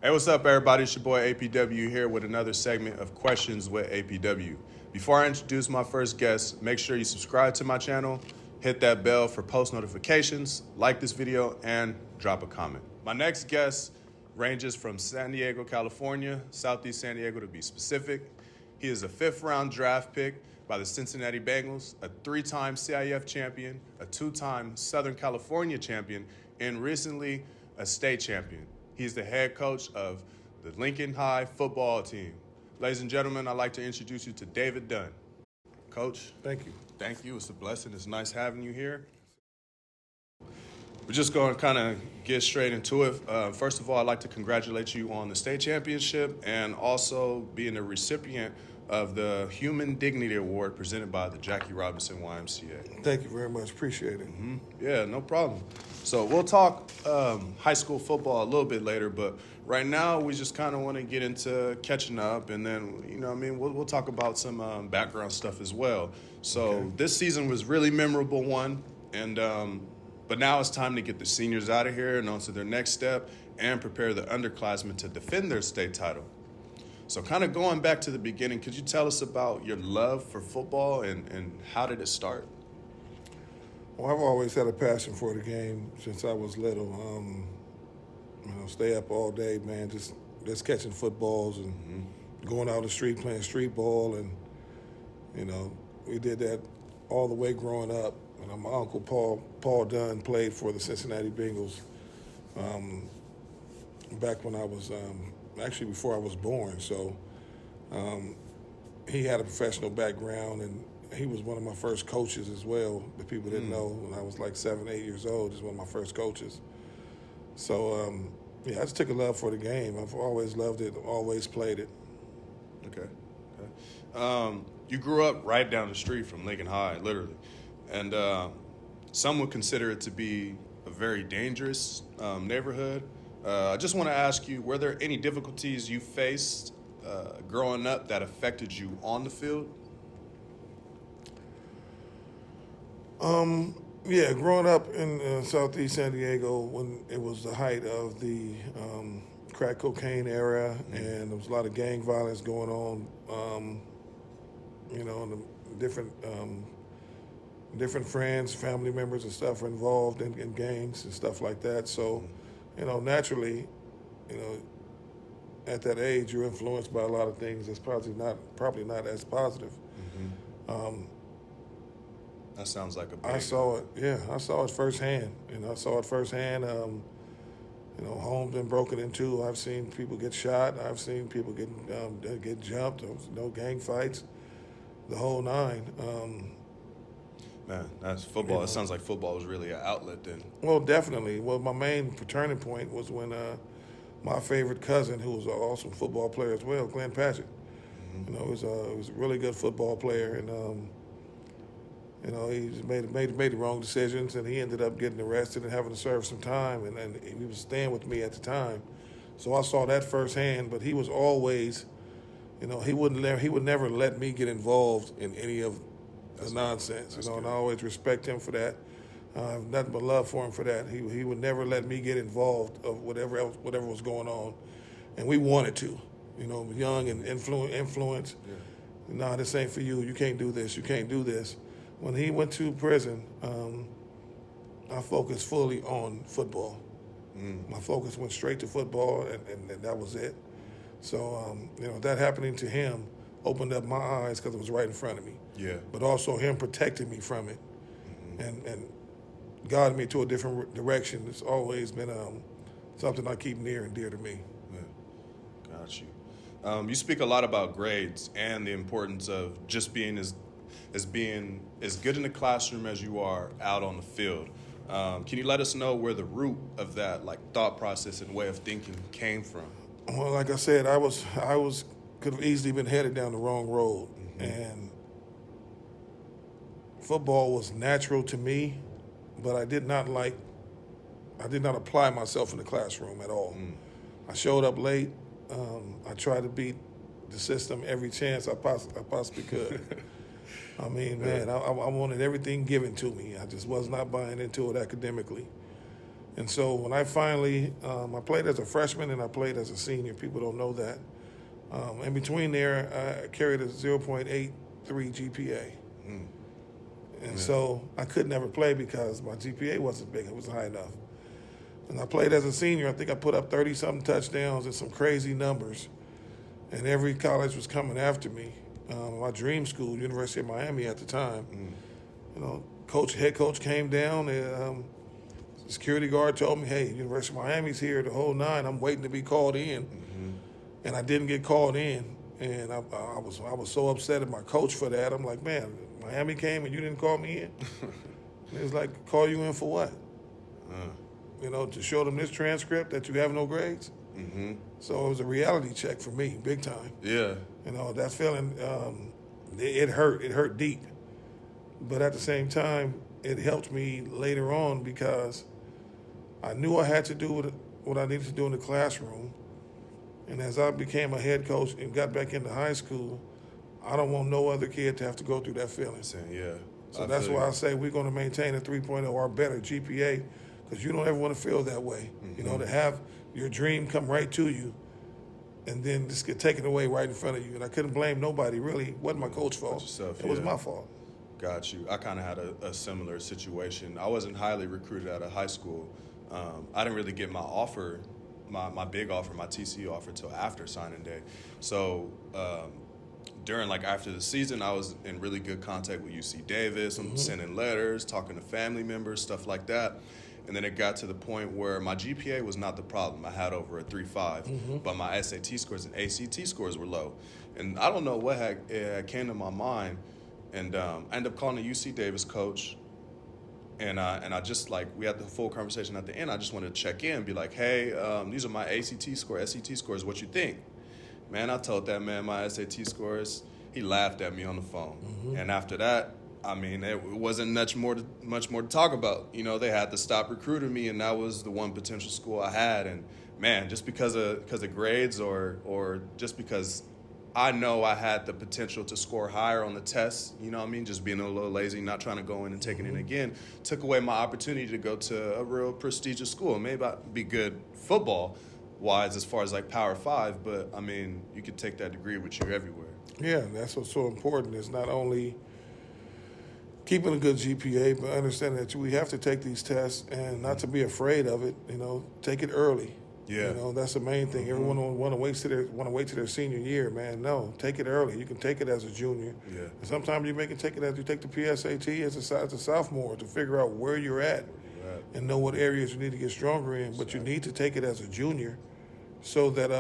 Hey, what's up, everybody? It's your boy APW here with another segment of Questions with APW. Before I introduce my first guest, make sure you subscribe to my channel, hit that bell for post notifications, like this video, and drop a comment. My next guest ranges from San Diego, California, Southeast San Diego to be specific. He is a fifth-round draft pick by the Cincinnati Bengals, a three-time CIF champion, a two-time Southern California champion, and recently a state champion. He's the head coach of the Lincoln High football team. Ladies and gentlemen, I'd like to introduce you to David Dunn. Coach. Thank you. Thank you. It's a blessing. It's nice having you here. We're just going to kind of get straight into it. First of all, I'd like to congratulate you on the state championship and also being a recipient of the Human Dignity Award presented by the Jackie Robinson YMCA. Thank you very much. Appreciate it. Mm-hmm. Yeah, no problem. So we'll talk high school football a little bit later, but right now we just kind of want to get into catching up, and then, we'll talk about some background stuff as well. So This season was really memorable one, and but now it's time to get the seniors out of here and on to their next step and prepare the underclassmen to defend their state title. So kind of going back to the beginning, could you tell us about your love for football and how did it start? Well, I've always had a passion for the game since I was little. Stay up all day, man, just catching footballs and going out the street playing street ball, and we did that all the way growing up. And my uncle Paul Dunn played for the Cincinnati Bengals back when I was actually before I was born. So he had a professional background, and he was one of my first coaches as well, that people didn't know. When I was like 7, 8 years old, he was one of my first coaches. So, I just took a love for the game. I've always loved it, always played it. Okay. You grew up right down the street from Lincoln High, literally. And some would consider it to be a very dangerous neighborhood. I just want to ask you, were there any difficulties you faced growing up that affected you on the field? Growing up in Southeast San Diego when it was the height of the crack cocaine era, and there was a lot of gang violence going on, and the different friends, family members and stuff were involved in gangs and stuff like that. So, naturally, at that age, you're influenced by a lot of things that's probably not as positive. That sounds like a big... I saw it firsthand. Homes been broken into. I've seen people get shot. I've seen people get jumped. There was no gang fights, the whole nine. Man, that's football. It sounds like football was really an outlet then. Well, definitely. Well, my main turning point was when my favorite cousin, who was an awesome football player as well, Glenn Patchett. He was a really good football player, and he made the wrong decisions, and he ended up getting arrested and having to serve some time, and he was staying with me at the time. So I saw that firsthand, but he was always, he would never let me get involved in any of the nonsense, and I always respect him for that. I have nothing but love for him for that. He would never let me get involved of whatever was going on, and we wanted to, young and influence. Yeah. No, this ain't for you. You can't do this. You can't do this. When he went to prison, I focused fully on football. My focus went straight to football, and that was it. So, that happening to him opened up my eyes because it was right in front of me. Yeah. But also him protecting me from it and guiding me to a different direction. It's always been something I keep near and dear to me. Yeah. Got you. You speak a lot about grades and the importance of just being as good in the classroom as you are out on the field. Can you let us know where the root of that thought process and way of thinking came from? Well, like I said, I could have easily been headed down the wrong road, and football was natural to me, but I did not apply myself in the classroom at all. I showed up late. I tried to beat the system every chance I possibly could. I wanted everything given to me. I just was not buying into it academically. And so when I finally, I played as a freshman and I played as a senior. People don't know that. In between there, I carried a 0.83 GPA. And so I could never play because my GPA wasn't big. It wasn't high enough. And I played as a senior. I think I put up 30-something touchdowns and some crazy numbers. And every college was coming after me. My dream school, University of Miami at the time, head coach came down and the security guard told me, hey, University of Miami's here, the whole nine. I'm waiting to be called in. And I didn't get called in. And I was so upset at my coach for that. I'm like, man, Miami came and you didn't call me in? And it was like, call you in for what? To show them this transcript that you have no grades? So it was a reality check for me, big time. Yeah. That feeling, it hurt. It hurt deep. But at the same time, it helped me later on because I knew I had to do what I needed to do in the classroom. And as I became a head coach and got back into high school, I don't want no other kid to have to go through that feeling. Yeah. So that's why I say we're going to maintain a 3.0 or better GPA, because you don't ever want to feel that way. To have your dream come right to you and then just get taken away right in front of you. And I couldn't blame nobody, really. It wasn't my coach's fault. It was my fault. Got you. I kind of had a similar situation. I wasn't highly recruited out of high school. I didn't really get my offer, my big offer, my TCU offer, until after signing day. So after the season, I was in really good contact with UC Davis. I'm sending letters, talking to family members, stuff like that. And then it got to the point where my GPA was not the problem. I had over a 3.5, but my SAT scores and ACT scores were low. And I don't know what came to my mind. And I ended up calling the UC Davis coach. And I just, we had the full conversation at the end. I just wanted to check in and be like, hey, these are my ACT scores, SAT scores. What you think? Man, I told that man my SAT scores. He laughed at me on the phone. And after that, it wasn't much more to talk about. They had to stop recruiting me, and that was the one potential school I had. And man, just because of grades or just because I know I had the potential to score higher on the test, just being a little lazy, not trying to go in and take it in again, took away my opportunity to go to a real prestigious school. Maybe I'd be good football-wise as far as Power 5, but you could take that degree with you everywhere. Yeah, that's what's so important. It's not only keeping a good GPA, but understanding that we have to take these tests and not to be afraid of it. Take it early. Yeah. That's the main thing. Everyone want to wait to their senior year, man. No, take it early. You can take it as a junior. Yeah. And sometimes you take it as you take the PSAT as a sophomore to figure out where you're at and know what areas you need to get stronger in. But you need to take it as a junior so that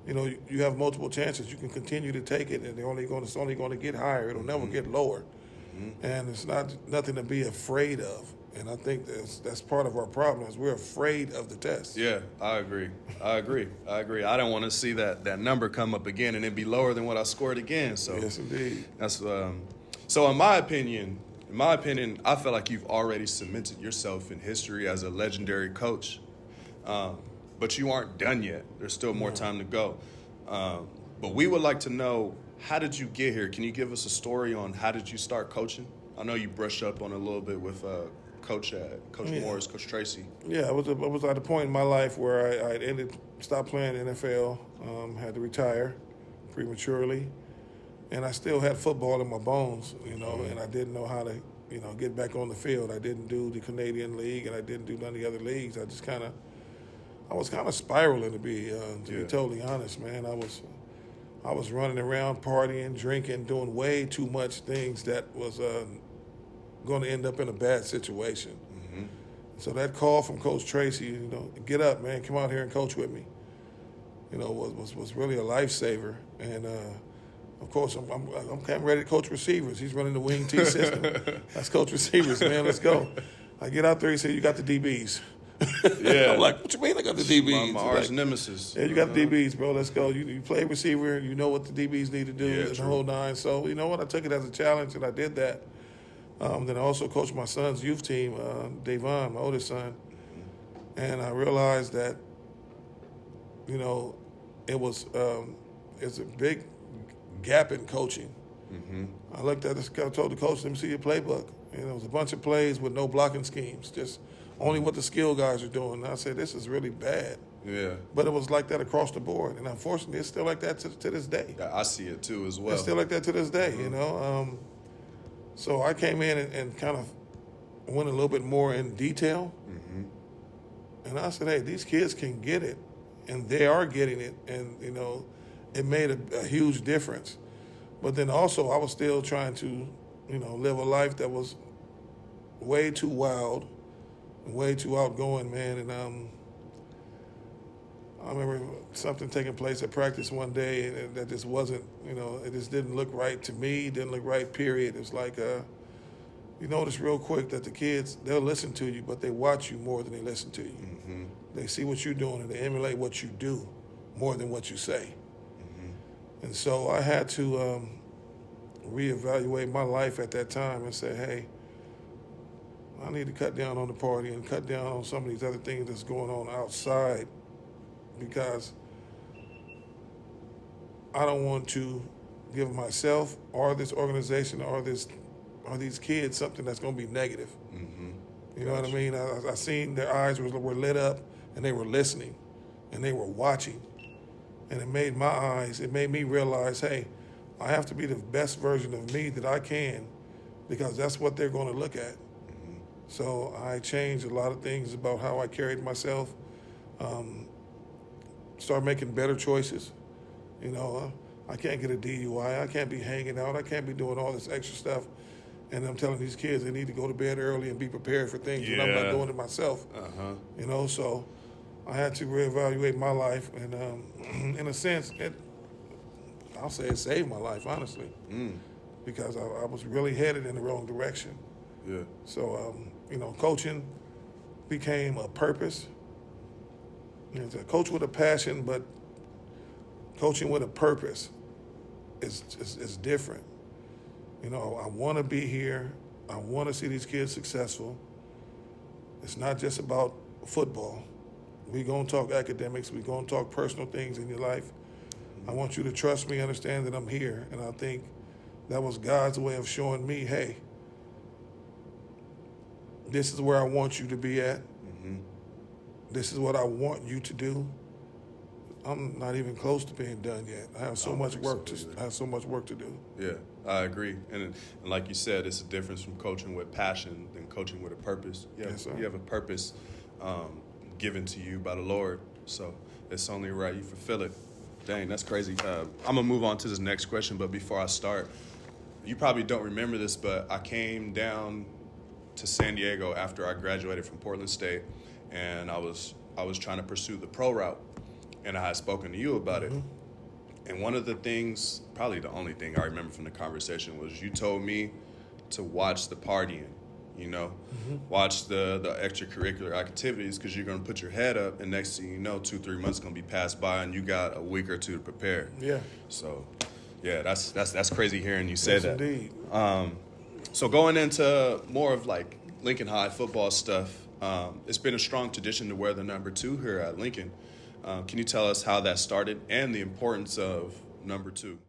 you have multiple chances. You can continue to take it, and it's only going to get higher. It'll never get lower. And it's nothing to be afraid of. And I think that's part of our problem is we're afraid of the test. Yeah, I agree. I don't want to see that number come up again and it be lower than what I scored again. So yes, indeed. That's so in my opinion, I feel like you've already cemented yourself in history as a legendary coach. But you aren't done yet. There's still more time to go. But we would like to know, how did you get here? Can you give us a story on how did you start coaching? I know you brushed up on it a little bit with Coach Morris, Coach Tracy. Yeah, I was at a point in my life where I stopped playing NFL, had to retire prematurely, and I still had football in my bones, and I didn't know how to, get back on the field. I didn't do the Canadian League, and I didn't do none of the other leagues. I was kind of spiraling to be totally honest, man. I was running around, partying, drinking, doing way too much things that was going to end up in a bad situation. So that call from Coach Tracy, get up, man, come out here and coach with me, was really a lifesaver. And of course, I'm kind of ready to coach receivers. He's running the wing T system. Let's coach receivers, man. Let's go. I get out there. He said, "You got the DBs." Yeah. I'm like, "What you mean? I got the DBs?" My arch nemesis. Yeah, you got the DBs, bro. Let's go. You play receiver. You know what the DBs need to do and the whole nine. So you know what? I took it as a challenge, and I did that. Then I also coached my son's youth team, Davon, my oldest son, and I realized that, it's a big gap in coaching. I looked at this guy, told the coach, "Let me see your playbook." And it was a bunch of plays with no blocking schemes, just only what the skill guys are doing. And I said, this is really bad. Yeah. But it was like that across the board. And unfortunately, it's still like that to this day. I see it too as well. It's still like that to this day, you know. So I came in and kind of went a little bit more in detail. And I said, hey, these kids can get it. And they are getting it. And, you know, it made a huge difference. But then also I was still trying to, you know, live a life that was way too wild, way too outgoing, man. And I remember something taking place at practice one day and that just wasn't, you know, it just didn't look right to me, didn't look right, period. It was like, you notice real quick that the kids, they'll listen to you, but they watch you more than they listen to you. They see what you're doing and they emulate what you do more than what you say. And so I had to reevaluate my life at that time and say, hey, I need to cut down on the party and cut down on some of these other things that's going on outside, because I don't want to give myself or this organization or these kids something that's going to be negative. You know what I mean? I seen their eyes were lit up and they were listening and they were watching. And it made me realize, hey, I have to be the best version of me that I can, because that's what they're going to look at. So I changed a lot of things about how I carried myself, started making better choices. You know, I can't get a DUI, I can't be hanging out, I can't be doing all this extra stuff. And I'm telling these kids they need to go to bed early and be prepared for things, and I'm not doing it myself. You know, so I had to reevaluate my life, and in a sense, I'll say it saved my life, honestly, because I was really headed in the wrong direction. So, you know, coaching became a purpose. You know, a coach with a passion, but coaching with a purpose is different. You know, I want to be here. I want to see these kids successful. It's not just about football. We're going to talk academics. We're going to talk personal things in your life. I want you to trust me, understand that I'm here. And I think that was God's way of showing me, hey, this is where I want you to be at. This is what I want you to do. I'm not even close to being done yet. I have so much work to do. Yeah, I agree. And like you said, it's a difference from coaching with passion than coaching with a purpose. Yes, sir. You have a purpose given to you by the Lord, so it's only right you fulfill it. Dang, that's crazy. I'm going to move on to this next question, but before I start, you probably don't remember this, but I came down to San Diego after I graduated from Portland State, and I was trying to pursue the pro route, and I had spoken to you about it. And one of the things, probably the only thing I remember from the conversation, was you told me to watch the partying, you know, watch the extracurricular activities, because you're going to put your head up, and next thing you know, 2-3 months going to be passed by, and you got a week or two to prepare. Yeah. So, yeah, that's crazy hearing you say that. Indeed. So going into more of like Lincoln High football stuff, it's been a strong tradition to wear the number 2 here at Lincoln. Can you tell us how that started and the importance of number 2?